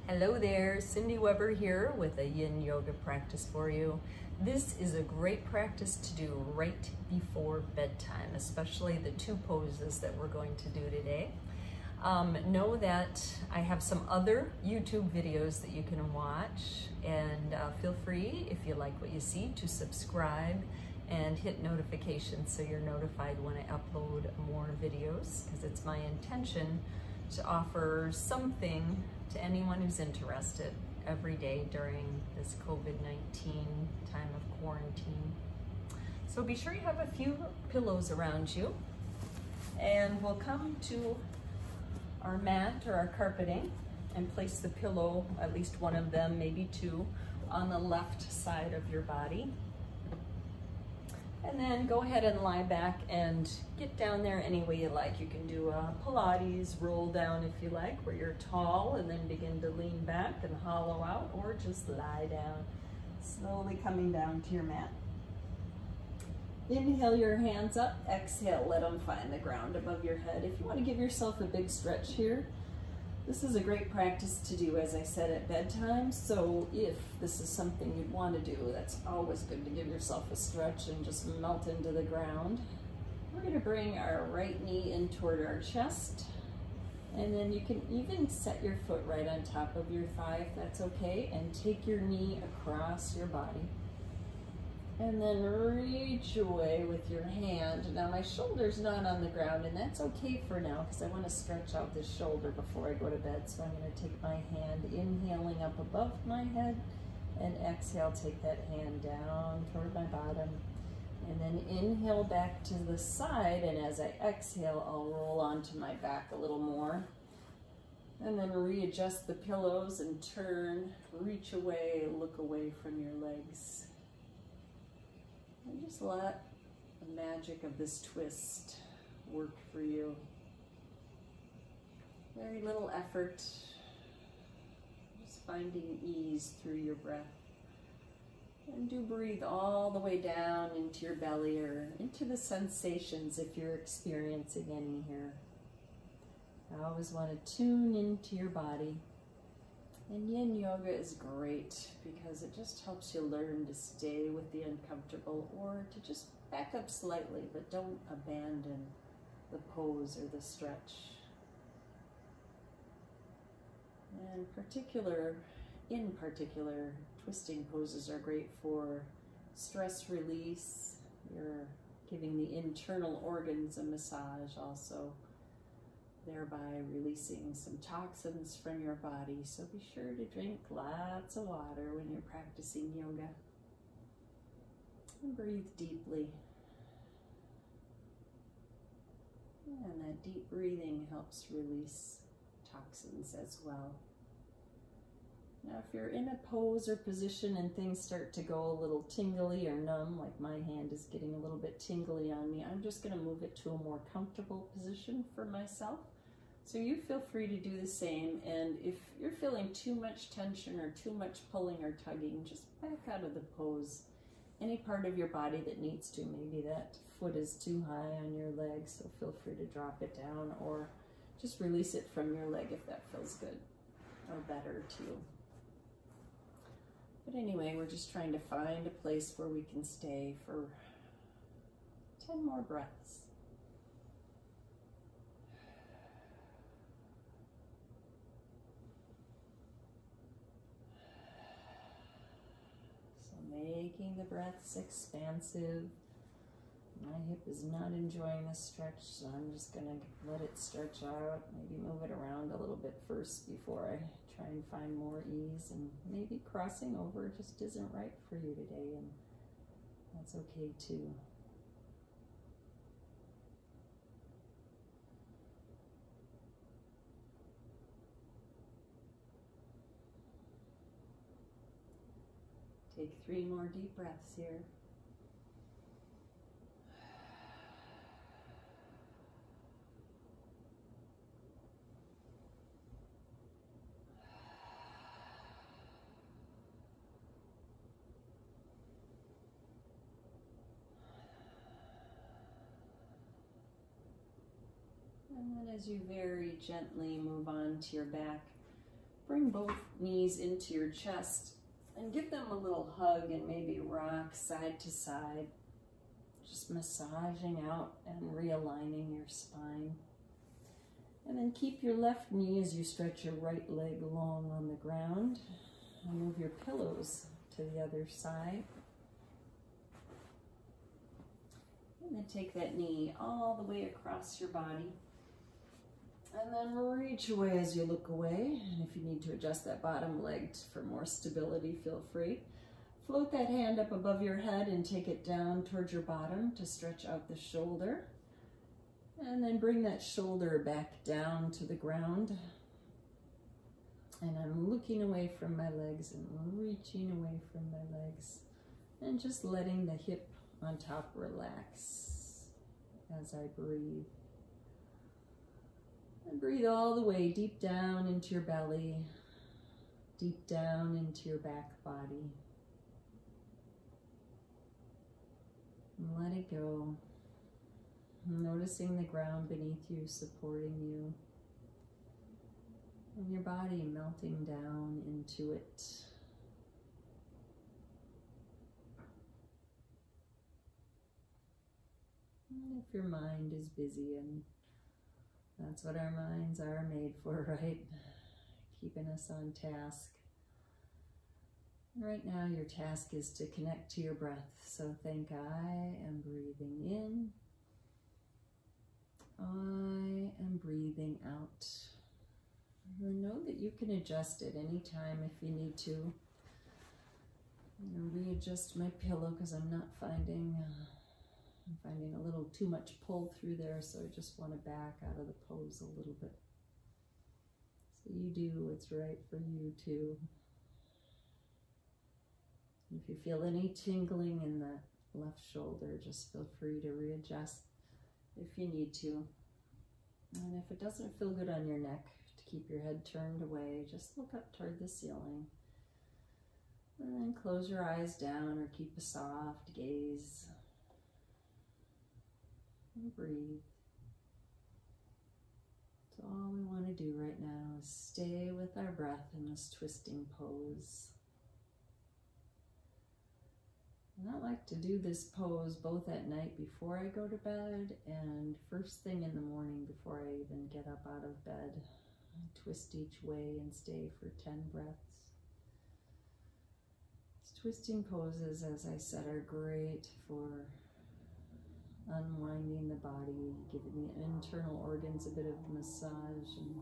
Hello there, Cindy Weber here with a Yin Yoga practice for you. This is a great practice to do right before bedtime, especially the two poses that we're going to do today. Know that I have some other YouTube videos that you can watch, and feel free, if you like what you see, to subscribe and hit notifications so you're notified when I upload more videos, because it's my intention to offer something to anyone who's interested every day during this COVID-19 time of quarantine. So be sure you have a few pillows around you, and we'll come to our mat or our carpeting and place the pillow, at least one of them, maybe two, on the left side of your body. And then go ahead and lie back and get down there any way you like. You can do a Pilates roll down if you like, where you're tall and then begin to lean back and hollow out, or just lie down, slowly coming down to your mat. Inhale your hands up, exhale, let them find the ground above your head. If you want to give yourself a big stretch here, this is a great practice to do, as I said, at bedtime. So if this is something you'd want to do, that's always good to give yourself a stretch and just melt into the ground. We're going to bring our right knee in toward our chest. And then you can even set your foot right on top of your thigh if that's okay, and take your knee across your body. And then reach away with your hand. Now my shoulder's not on the ground, and that's okay for now because I want to stretch out this shoulder before I go to bed. So I'm going to take my hand, inhaling up above my head, and exhale, take that hand down toward my bottom. And then inhale back to the side, and as I exhale, I'll roll onto my back a little more. And then readjust the pillows and turn, reach away, look away from your legs. And just let the magic of this twist work for you. Very little effort, just finding ease through your breath. And do breathe all the way down into your belly or into the sensations if you're experiencing any here. I always want to tune into your body. And Yin Yoga is great because it just helps you learn to stay with the uncomfortable, or to just back up slightly, but don't abandon the pose or the stretch. And in particular, twisting poses are great for stress release. You're giving the internal organs a massage also, thereby releasing some toxins from your body. So be sure to drink lots of water when you're practicing yoga. And breathe deeply. And that deep breathing helps release toxins as well. Now if you're in a pose or position and things start to go a little tingly or numb, like my hand is getting a little bit tingly on me, I'm just going to move it to a more comfortable position for myself. So you feel free to do the same, and if you're feeling too much tension or too much pulling or tugging, just back out of the pose. Any part of your body that needs to, maybe that foot is too high on your leg, so feel free to drop it down, or just release it from your leg if that feels good or better too. But anyway, we're just trying to find a place where we can stay for 10 more breaths. Making the breaths expansive. My hip is not enjoying this stretch, so I'm just going to let it stretch out. Maybe move it around a little bit first before I try and find more ease. And maybe crossing over just isn't right for you today, and that's okay too. Take 3 more deep breaths here. And then as you very gently move on to your back, Bring both knees into your chest and give them a little hug and maybe rock side to side, just massaging out and realigning your spine. And then keep your left knee as you stretch your right leg long on the ground. And move your pillows to the other side. And then take that knee all the way across your body. And then reach away as you look away. And if you need to adjust that bottom leg for more stability, feel free. Float that hand up above your head and take it down towards your bottom to stretch out the shoulder. And then bring that shoulder back down to the ground. And I'm looking away from my legs and reaching away from my legs. And just letting the hip on top relax as I breathe. And breathe all the way deep down into your belly, deep down into your back body. And let it go. Noticing the ground beneath you supporting you. And your body melting down into it. And if your mind is busy, and that's what our minds are made for, right? Keeping us on task. Right now your task is to connect to your breath. So think, I am breathing in. I am breathing out. And know that you can adjust it anytime if you need to. I'm going to readjust my pillow because I'm not finding, I'm finding a little too much pull through there, so I just want to back out of the pose a little bit. So you do what's right for you too. If you feel any tingling in the left shoulder, just feel free to readjust if you need to. And if it doesn't feel good on your neck, to keep your head turned away, just look up toward the ceiling. And then close your eyes down or keep a soft gaze. And breathe. So all we want to do right now is stay with our breath in this twisting pose. And I like to do this pose both at night before I go to bed and first thing in the morning before I even get up out of bed. I twist each way and stay for 10 breaths. These twisting poses, as I said, are great for unwinding the body, giving the internal organs a bit of massage, and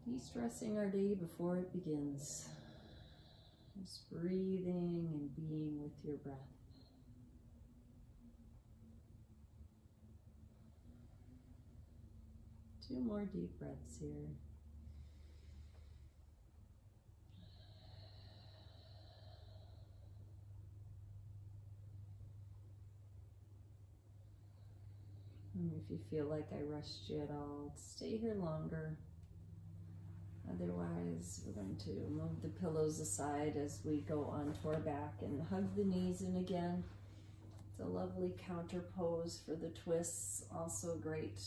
de-stressing our day before it begins. Just breathing and being with your breath. Two more deep breaths here. And if you feel like I rushed you at all, stay here longer. Otherwise, we're going to move the pillows aside as we go onto our back and hug the knees in again. It's a lovely counter pose for the twists. Also great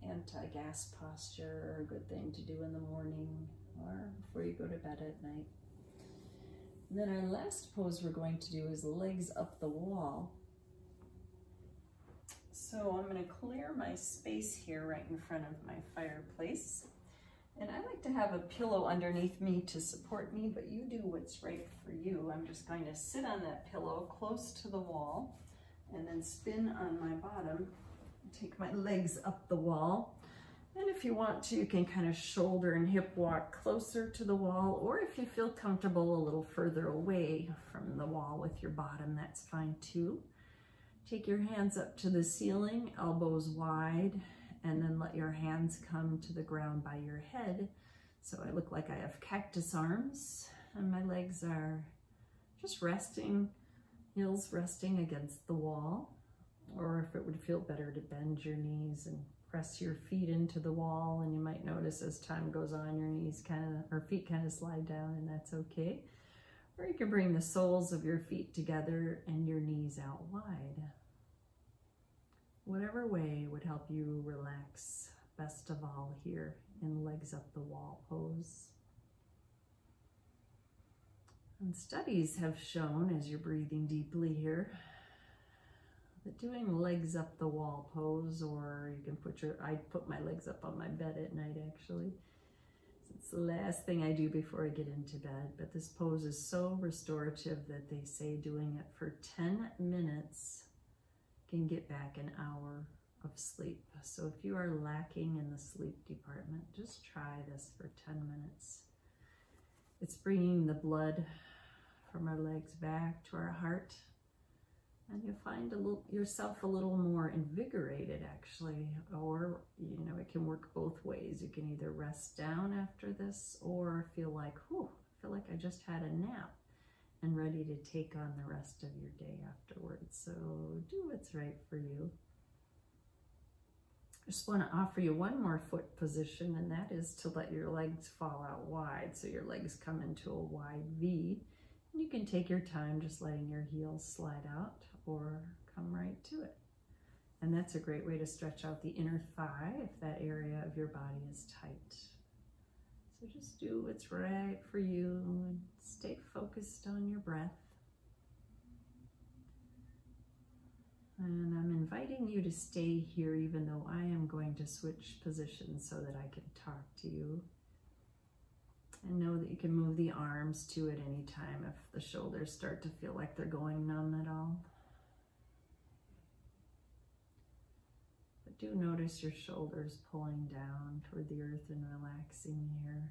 anti-gas posture, or a good thing to do in the morning or before you go to bed at night. And then our last pose we're going to do is legs up the wall. So I'm going to clear my space here right in front of my fireplace. And I like to have a pillow underneath me to support me, but you do what's right for you. I'm just going to sit on that pillow close to the wall and then spin on my bottom, take my legs up the wall. And if you want to, you can kind of shoulder and hip walk closer to the wall, or if you feel comfortable a little further away from the wall with your bottom, that's fine too. Take your hands up to the ceiling, elbows wide, and then let your hands come to the ground by your head. So I look like I have cactus arms, and my legs are just resting, heels resting against the wall. Or if it would feel better to bend your knees and press your feet into the wall, and you might notice as time goes on, your knees or feet kind of slide down, and that's okay. Or you can bring the soles of your feet together and your knees out wide. Whatever way would help you relax best of all here in legs up the wall pose. And studies have shown, as you're breathing deeply here, that doing legs up the wall pose, or you can I put my legs up on my bed at night actually. It's the last thing I do before I get into bed, but this pose is so restorative that they say doing it for 10 minutes can get back an hour of sleep. So if you are lacking in the sleep department, just try this for 10 minutes. It's bringing the blood from our legs back to our heart, and you'll find yourself a little more invigorated actually, or it can work both ways. You can either rest down after this or feel like, whew, I feel like I just had a nap and ready to take on the rest of your day afterwards. So do what's right for you. I just want to offer you one more foot position, and that is to let your legs fall out wide. So your legs come into a wide V. And you can take your time just letting your heels slide out or come right to it. And that's a great way to stretch out the inner thigh if that area of your body is tight. So just do what's right for you and stay focused on your breath. And I'm inviting you to stay here even though I am going to switch positions so that I can talk to you. And know that you can move the arms too at any time if the shoulders start to feel like they're going numb at all. But do notice your shoulders pulling down toward the earth and relaxing here.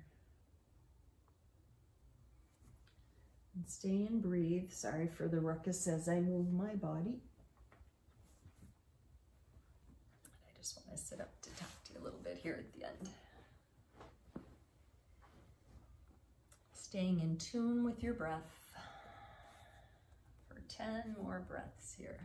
And stay and breathe. Sorry for the ruckus as I move my body. I just want to sit up to talk to you a little bit here at the end. Staying in tune with your breath for 10 more breaths here.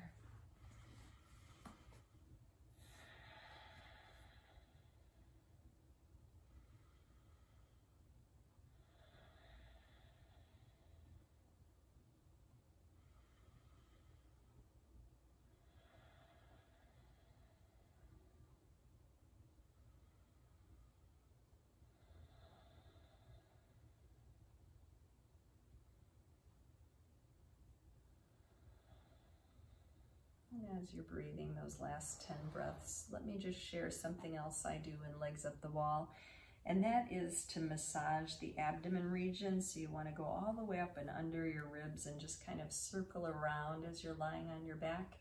As you're breathing those last 10 breaths, let me just share something else I do in Legs Up the Wall, and that is to massage the abdomen region. So you want to go all the way up and under your ribs and just kind of circle around as you're lying on your back.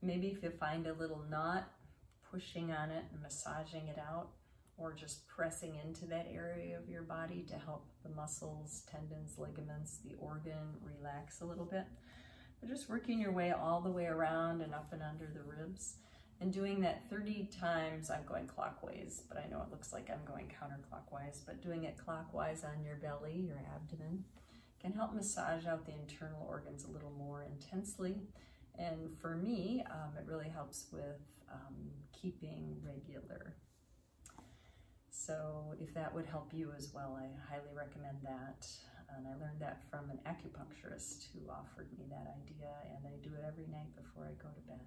Maybe if you find a little knot, pushing on it and massaging it out, or just pressing into that area of your body to help the muscles, tendons, ligaments, the organ relax a little bit. But just working your way all the way around and up and under the ribs, and doing that 30 times. I'm going clockwise, but I know it looks like I'm going counterclockwise, but doing it clockwise on your belly, your abdomen, can help massage out the internal organs a little more intensely. And for me, it really helps with keeping regular. So if that would help you as well, I highly recommend that. And I learned that from an acupuncturist who offered me that idea, and I do it every night before I go to bed.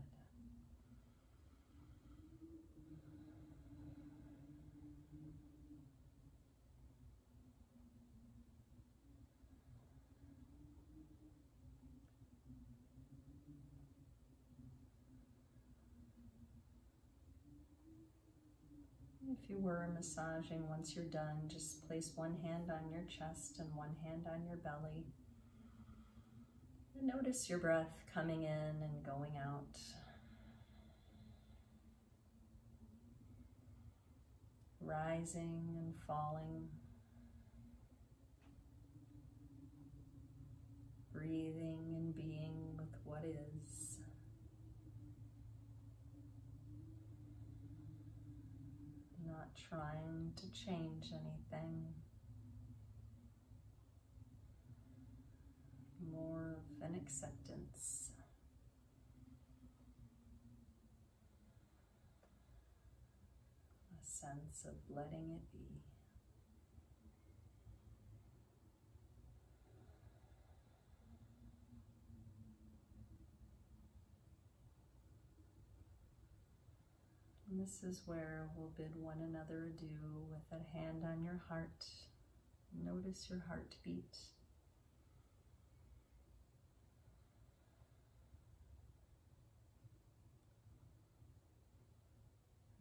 If you were massaging, once you're done, just place one hand on your chest and one hand on your belly. And notice your breath coming in and going out. Rising and falling. Breathing and being with what is. Not trying to change anything. More of an acceptance. A sense of letting it be. This is where we'll bid one another adieu with a hand on your heart. Notice your heartbeat.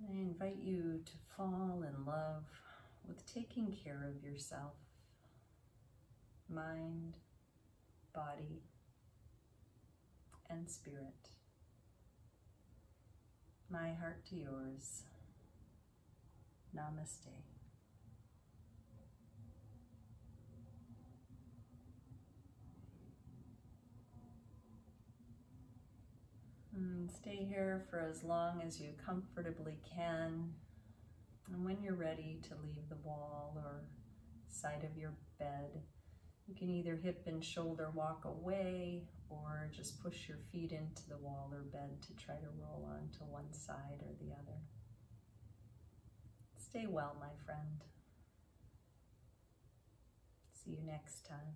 I invite you to fall in love with taking care of yourself, mind, body, and spirit. My heart to yours. Namaste. And stay here for as long as you comfortably can. And when you're ready to leave the wall or side of your bed, you can either hip and shoulder walk away or just push your feet into the wall or bed to try to roll onto one side or the other. Stay well, my friend. See you next time.